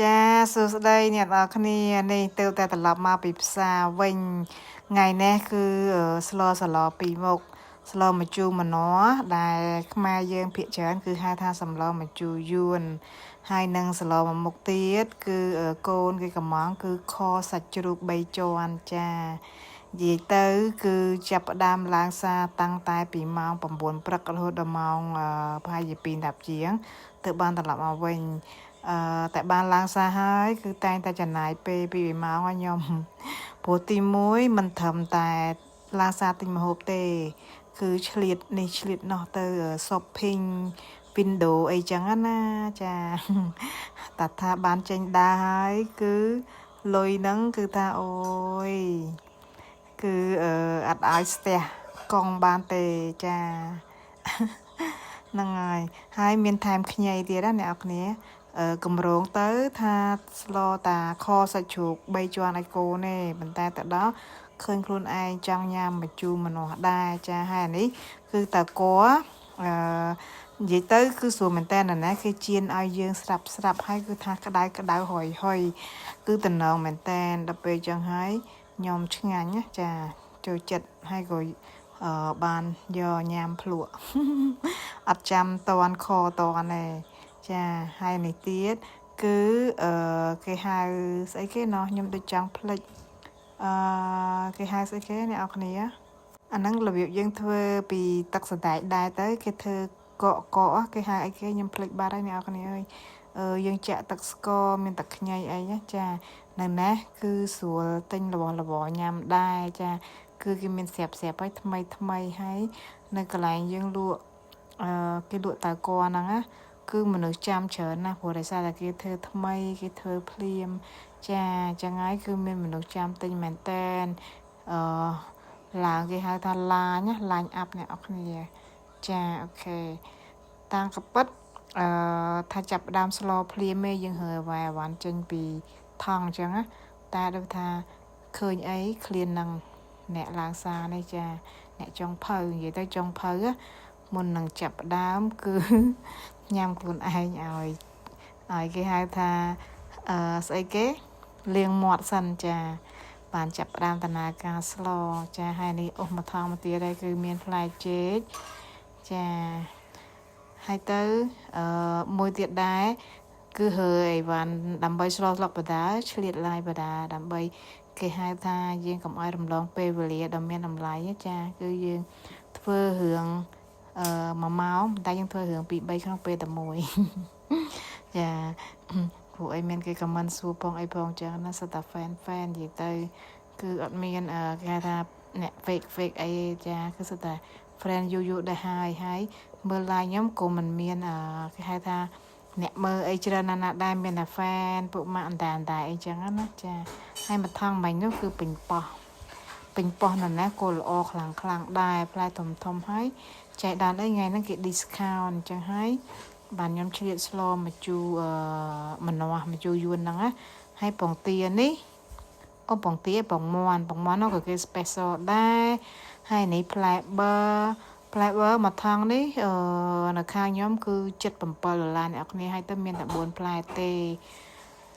จ้าสุดได้เนี่ยคันนี้นี่เติมแต่ตลับมาปีศาเวงไงแน่คือสลอปีมกสลอมาจูมาเนาะได้มาเยืองเพียเชิญคือให้ท่าสำลอมาจูยวนให้นังสลอมามกเตียดคือโกนคือกระมองคือคอสัจจรุกใบจวนจ้ายีเตอคือจับดามล้างซาตั้งตายปีมองปมบวนปรักกระโดดมองพายปีนดับเจียงเติบบ้านตลับมาเวงแต่บ้านล้างซาหายคือแต่งแต่จะนายเปปีมาว่ายมโปรตีมุ้ยมันทำแต่ล้างซาติมโฮเตคือเฉลี่ยในเฉลี่ยเนาะเตอสอบพิงวินโดไอจังนะจ้าตัดท่าบ้านเจงได้คือลอยนังคือท่าโอ้ยคืออัดไอสเตียกองบ้านเตจ้านั่งไงให้เมียนไทม์ขยายเดียด้านในอักเนี้ยกำรงเตอทาสโลตาคอสัจุกใบจวนไอโกเน่บรรแต่đóเคยครุนไอจังยามมาจูมันหนอได้จะให้อันนี้คือตะโกยี่เตอคือส่วนมันแต่นะคือเจียนเอาเยืองสลับให้คือทากระไดหอยคือตะนองมันแต่ดับไปจังให้ยอมช่างเนี่ยจะโจจัดให้ก็บานยอยามพลัวอัดจำตอนคอตอนnàyจ้าให้ในเตี้ยคือcái hai cái nó nhưng tôi chẳng plek cái hai cái nàyเอาคนนี้อันนั้นระเบียบยังเธอปีตักสดายได้แต่cáiเธอเกาะcái hai cáiยัง plek บ้าได้เนี่ยเอาคนนี้ยังจะตักสกอมีตักใหญ่ไอ้เนี่ยจ้านั่นนะคือส่วนเต็งระบอยามได้จ้าคือกินเป็นเสียบไปทำไมให้ในกระไรยังลวกcái lụa tà co năng á cứ mà nước chăm chở na của đại sa là cái thơ thmây cái thơ phim cha gái cứ mình nước chăm tinh mền tên là cái hai thà la nhá line up này ok này cha ok tăng cấp bất thà chập đam slow phim mê dương hờ và hoàn chân bị thằng chẳng á ta đâu thà khơi ấy clean năng nè làng xa này cha nè trong phơi vậy tới trong phơi á mình năng chập đám cứ nhằmខ្លួនឯងឲ្យគេហៅថាស្អីគេលៀងមាត់សិនចាបានចាប់ផ្ដើមដំណើរការស្លចាហើយនេះអុសមកថងមកទៀតហើយគឺមានផ្លែចេកចាហើយទៅមួយទៀតដែរគឺហើយបានដើម្បីស្លស្លុកបដាឆ្លៀតឡាយបដាដើម្បីគេហៅថាយើងកុំឲ្យរំលងពេលវេលាដ៏មានតម្លៃចាគឺយើងធ្វើរឿងមួយម៉ោងតែយើងធ្វើរឿងពី3ក្នុងពេលតែមួយចាព្រោះអីមានគេខមមិនសួរផងអីផងចឹងណាសិតតែហ្វេននិយាយទៅគឺអត់មានគេថាអ្នក fake អីចាគឺសិតតែ friend យូដែរហើយមើល live ខ្ញុំក៏មិនមានគេហៅថាអ្នកមើលអីច្រើនណាស់ដែរមានតែ fan ពួកម៉ាក់អណ្តែអីចឹងណាចាហើយមកថងមិញនោះគឺពេញប៉ោះនៅណាក៏ល្អខ្លាំងដែរផ្លែធំហើយចែកដានអីថ្ងៃហ្នឹងគេ discount អញ្ចឹងហើយបានខ្ញុំឆ្លៀតស្លមកជូម្នាស់មកជូយួនហ្នឹងណាហើយពងទានេះពងទាពងមាន់នោះក៏គេ special ដែរហើយនេះផ្លែបឺមួយថងនេះនៅខាងខ្ញុំគឺ$77អ្នកគ្នាហើយទៅមានតែ4ផ្លែទេ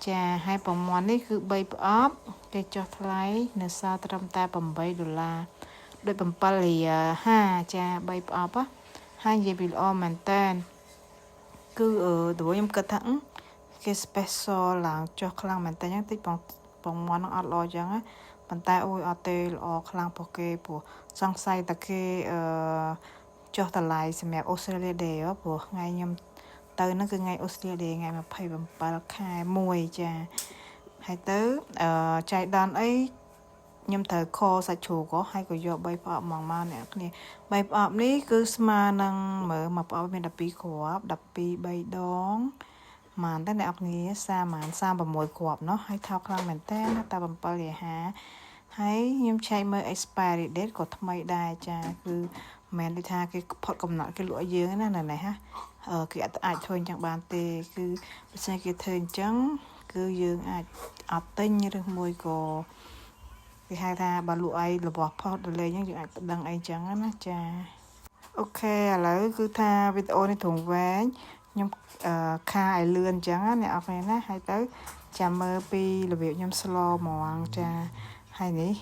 ចាហើយពងមាន់នេះគឺ3ប្រអប់គេចុះថ្លៃនៅសល់ត្រឹមតែ$8ដូច7រៀល5ចា3ប្រអប់ហើយនិយាយពីល្អមែនតើគឺទៅខ្ញុំគិតថាគេ special ឡើងចុះខ្លាំងមែនតើយ៉ាងតិចបងមាន់នឹងអត់ល្អចឹងប៉ុន្តែអូយអត់ទេល្អខ្លាំងពោះគេព្រោះសង្ស័យតែគេចុះតម្លៃសម្រាប់ Australia Day ព្រោះថ្ងៃខ្ញុំទៅហ្នឹងគឺថ្ងៃ Australia Day ថ្ងៃ27ខែ1ចាហើយទៅចៃដន្យអីខ្ញុំត្រូវខសាច់ជ្រូកហើយក៏យក3ប្រអប់មកអ្នកគ្នា3ប្រអប់នេះគឺស្មើនឹងមើលមួយប្រអប់មាន12គ្រាប់12 3ដងម៉ានតែអ្នកគ្នា36គ្រាប់เนาะហើយថោកខ្លាំងមែនតើតែ7រៀល50ហើយខ្ញុំឆែកមើល expiry date ក៏ថ្មីដែរចាគឺមិនមែនថាគេផុតកំណត់គេលក់យើងណាហ่ะគេអាចធ្វើអញ្ចឹងបានទេគឺបើសិនគេធ្វើអញ្ចឹងគឺយើងអាចអត់ទិញឬមួយក៏គេហៅថាបើលក់អីរបស់ផុសទៅលេងយើងអាចដឹងអីចឹងណាចាអូខេឥឡូវគឺថាវីដេអូនេះត្រង់វែង ខ្ញុំខាឲ្យលឿនអញ្ចឹងណាអ្នកនរគ្នាណាហើយទៅចាំមើលពីរបៀបខ្ញុំស្លហ្មងចាហើយនេះ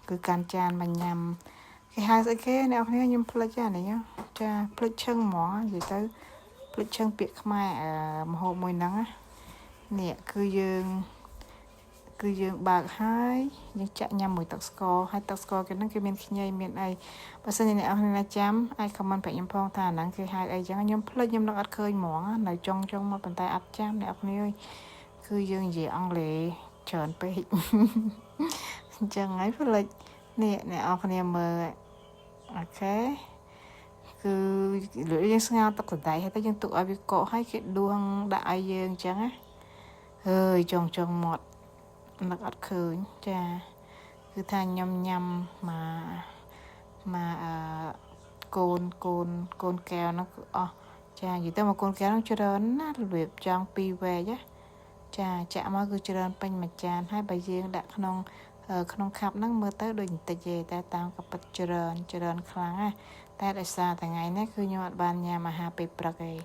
គឺកាន់ចានមកញ៉ាំគេហៅស្អីគេអ្នកនរគ្នាខ្ញុំភ្លេចនេះចាភ្លេចឈឹងហ្មងនិយាយទៅភ្លេចឈឹងពាក្យខ្មែរម្ហូបមួយហ្នឹងនេះគឺយើងបើកហើយយើងចាក់ញ៉ាំមួយទឹកស្ករហើយទឹកស្ករគេហ្នឹងគេមានខ្ញីមានអីបើសិនជាអ្នកនរណាចាំអាច comment ប្រាប់ខ្ញុំផងថាអាហ្នឹងគេហៅអីចឹងខ្ញុំភ្លេចខ្ញុំនឹកអត់ឃើញហ្មងនៅចុងមកប៉ុន្តែអត់ចាំអ្នកនរអើយគឺយើងនិយាយអង់គ្លេសច្រើនពេកអញ្ចឹងហើយភ្លេចនេះអ្នកនរគ្នាមើលអូខេគឺយើងស្ងោរទឹកសណ្តែកហើយទៅយើងទុកឲ្យវាកកហើយគេដួងដាក់ឲ្យយើងអញ្ចឹងណាហើយចង់មាត់នឹកអត់ឃើញចាគឺថាខ្ញុំញ៉ាំមកកូនកែវហ្នឹងគឺអស់ចានិយាយទៅមកកូនកែវហ្នឹងច្រើនណាស់របៀបចង់2វែកចាចាក់មកគឺច្រើនពេញមួយចានហើយបើយើងដាក់ក្នុងខាប់ហ្នឹងមើលទៅដូចបន្តិចទេតែតាមក៏ពិតច្រើនខ្លាំងណាស់តែដោយសារថ្ងៃនេះគឺខ្ញុំអត់បានញ៉ាំអាហារពេលព្រឹកទេគឺ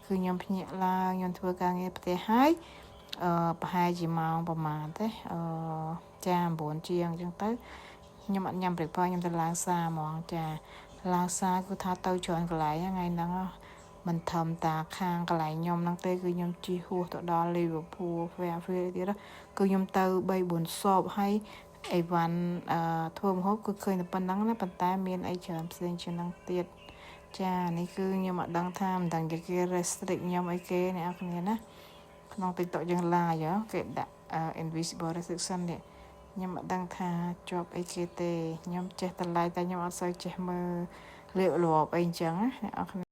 ខ្ញុំភ្ញាក់ឡើងខ្ញុំធ្វើការងារផ្ទះហើយប្រហែលជាម៉ោងប្រហែលទេចា9ជាងអញ្ចឹងទៅខ្ញុំអត់ញ៉ាំព្រឹកព្រោះខ្ញុំទៅឡើងសារហ្មងចាឡើងសារគឺថាទៅច្រើនកន្លែងថ្ងៃហ្នឹងមិនធម្មតាខាងកន្លែងខ្ញុំហ្នឹងទេគឺខ្ញុំជិះហួសទៅដល់ Liverpool Fairfield ទៀតគឺខ្ញុំទៅ3-4សបហើយអីវ៉ាន់ធ្វើម្ហូបគឺឃើញតែប៉ុណ្ណឹងណាប៉ុន្តែមានអីច្រើនផ្សេងជាងហ្នឹងទៀតចានេះគឺខ្ញុំអត់ដឹងថាមិនដឹងគេ restrict ខ្ញុំអីគេអ្នកនរគ្នាណាក្នុង TikTok យើង live គេដាក់ invisible restriction នេះខ្ញុំអត់ដឹងថាជាប់អីគេទេខ្ញុំចេះតែ live តែខ្ញុំអត់សូវចេះមើលលាបលាប់អីអញ្ចឹងណាអ្នកនរគ្នា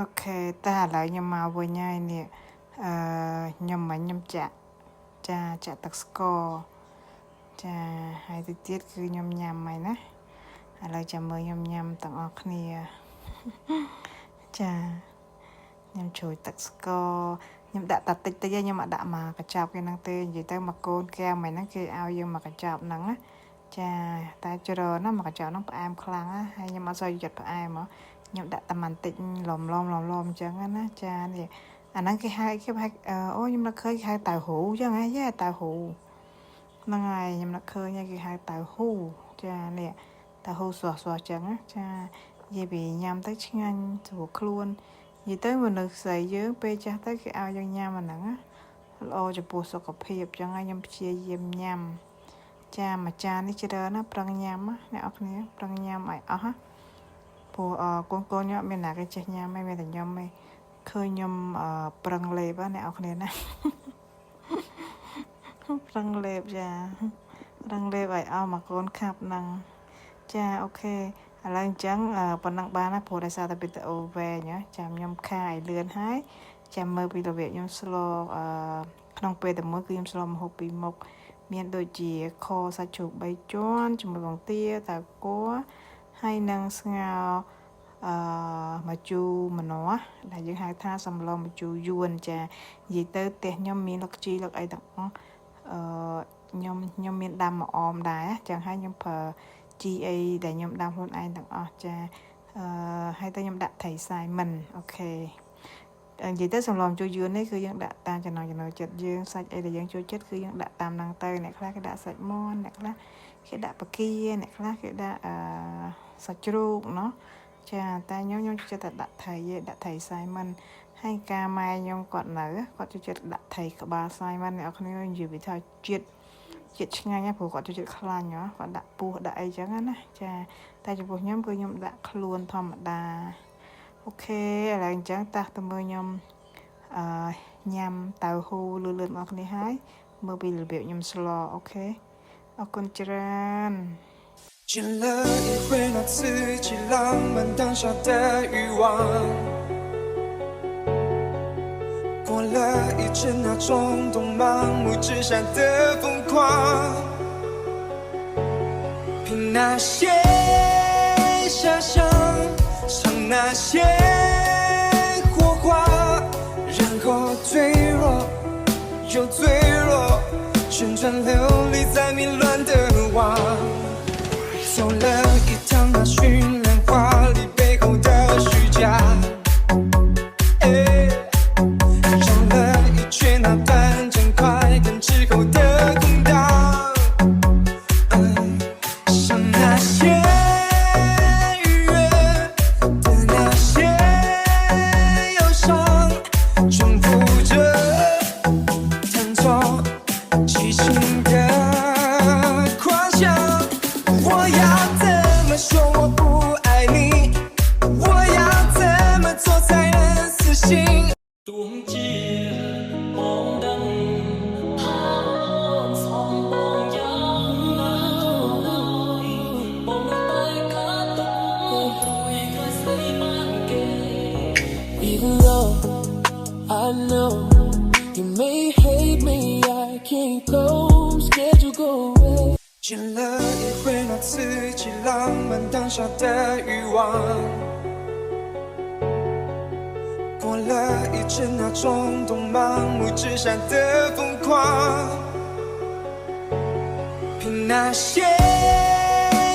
អូខេតែឥឡូវខ្ញុំមកវិញហើយនេះខ្ញុំចាក់ទឹកស្ករចាហើយទៅទៀតគឺខ្ញុំញ៉ាំហើយណាឥឡូវចាំមើលខ្ញុំញ៉ាំទាំងអស់គ្នាចាខ្ញុំជួយទឹកស្ករខ្ញុំដាក់តែតិចខ្ញុំអត់ដាក់មកកញ្ចប់គេហ្នឹងទេនិយាយទៅមកកូនកែវមិនហ្នឹងគេឲ្យយើងមកកញ្ចប់ហ្នឹងណាចាតែច្រើនណាមកកញ្ចប់ហ្នឹងផ្អែមខ្លាំងណាហើយខ្ញុំអត់សូវចិត្តផ្អែមខ្ញុំដាក់តែបន្តិចលំអញ្ចឹងណាចានេះអាហ្នឹងគេហៅអូខ្ញុំនឹកឃើញគេហៅតៅហ៊ូអញ្ចឹងហ៎យេតៅហ៊ូហ្នឹងហើយខ្ញុំនឹកឃើញគេហៅតៅហ៊ូចានេះតៅហ៊ូស្រស់អញ្ចឹងណាចានិយាយពីញ៉ាំទៅឆ្ងាញ់ស្រួលខ្លួននិយាយទៅមនុស្សស្រីយើងពេលចាស់ទៅគេឲ្យយើងញ៉ាំអាហ្នឹងល្អចំពោះសុខភាពអញ្ចឹងហើយខ្ញុំព្យាយាមញ៉ាំចាមួយចាននេះច្រើនណាប្រឹងញ៉ាំណាអ្នកនរគ្នាប្រឹងញ៉ាំឲ្យអស់ណាព្រោះកូនខ្ញុំមានណាគេចេះញ៉ាំឯងមានតែខ្ញុំឯងឃើញខ្ញុំប្រឹងលេបអ្នកនរគ្នាណាប្រឹងលេបចាប្រឹងលេបឲ្យអស់មកកូនខាប់ហ្នឹងចាអូខេឥឡូវអញ្ចឹងប៉ុណ្ណឹងបានណាព្រោះដោយសារតែវីដេអូវែងចាំខ្ញុំខាឲ្យលឿនហើយចាំមើលពីរបៀបខ្ញុំស្លក្នុងពេលតែមួយគឺខ្ញុំស្លម្ហូបពីរមុខមានដូចជាខសាច់ជ្រូក3ជាន់ជាមួយបង្គាតើគោហើយនឹងស្ងោរម្ជូរម្នាស់ដែលយើងហៅថាសម្លម្ជូរយួនចានិយាយទៅផ្ទះខ្ញុំមានលឹកជីលឹកអីទាំងអស់ខ្ញុំមានដាំម្អមដែរចឹងហើយខ្ញុំប្រើជីអីដែលខ្ញុំដាំខ្លួនឯងទាំងអស់ចាហើយទៅខ្ញុំដាក់ត្រីសាយមិនអូខេនិយាយទៅសម្លម្ជូរយួននេះគឺយើងដាក់តាមចំណង់ចំណូលចិត្តយើងសាច់អីដែលយើងចូលចិត្តគឺយើងដាក់តាមហ្នឹងទៅអ្នកខ្លះគេដាក់សាច់មាន់អ្នកខ្លះគេដាក់បកាអ្នកខ្លះគេដាក់សាច់ជ្រូកเนาะចាតែខ្ញុំចិត្តតែដាក់ត្រីសាយមិនហើយការម៉ែខ្ញុំគាត់នៅគាត់ចូលចិត្តដាក់ត្រីក្បាលសាយមិនអ្នកនរនិយាយពីថាជាតិឆ្ងាញ់ណាព្រោះគាត់ចូលចិត្តខ្លាញ់គាត់ដាក់ពោះដាក់អីចឹងណាចាតែចំពោះខ្ញុំគឺខ្ញុំដាក់ខ្លួនធម្មតាអូខេឥឡូវអញ្ចឹងតោះទៅមើលខ្ញុំ nhằm tàu hù lừa lượt ngọc này hái mơ bị lừa biểu nhầm slò ok ở con chran 见了一回那刺激浪漫当下的欲望，过了一阵那冲动盲目之下的疯狂，凭那些遐想，尝那些火花，然后脆弱又脆弱，旋转流离在迷乱的网。走了一趟那绚烂华丽背后的虚假，绕了一圈那短暂快感之后的空荡，像那些愉悦的那些忧伤，重复着弹奏激情的狂想。我要怎么说我不爱你？我要怎么做才能死心？tuôn chia bóng đêm sóng bóng gió bóng tay cả tôi khơi say ban kề. Even though I know you may hate me, I can't go, scared you go away. 见了一回那刺激浪漫当下的欲望，过了一阵那冲动盲目之下的疯狂，凭那些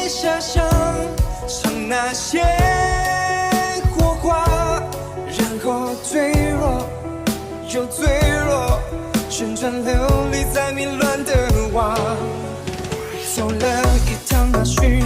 遐想，尝那些火花，然后脆弱又脆弱，旋转流离在迷乱的网。走了一趟那绚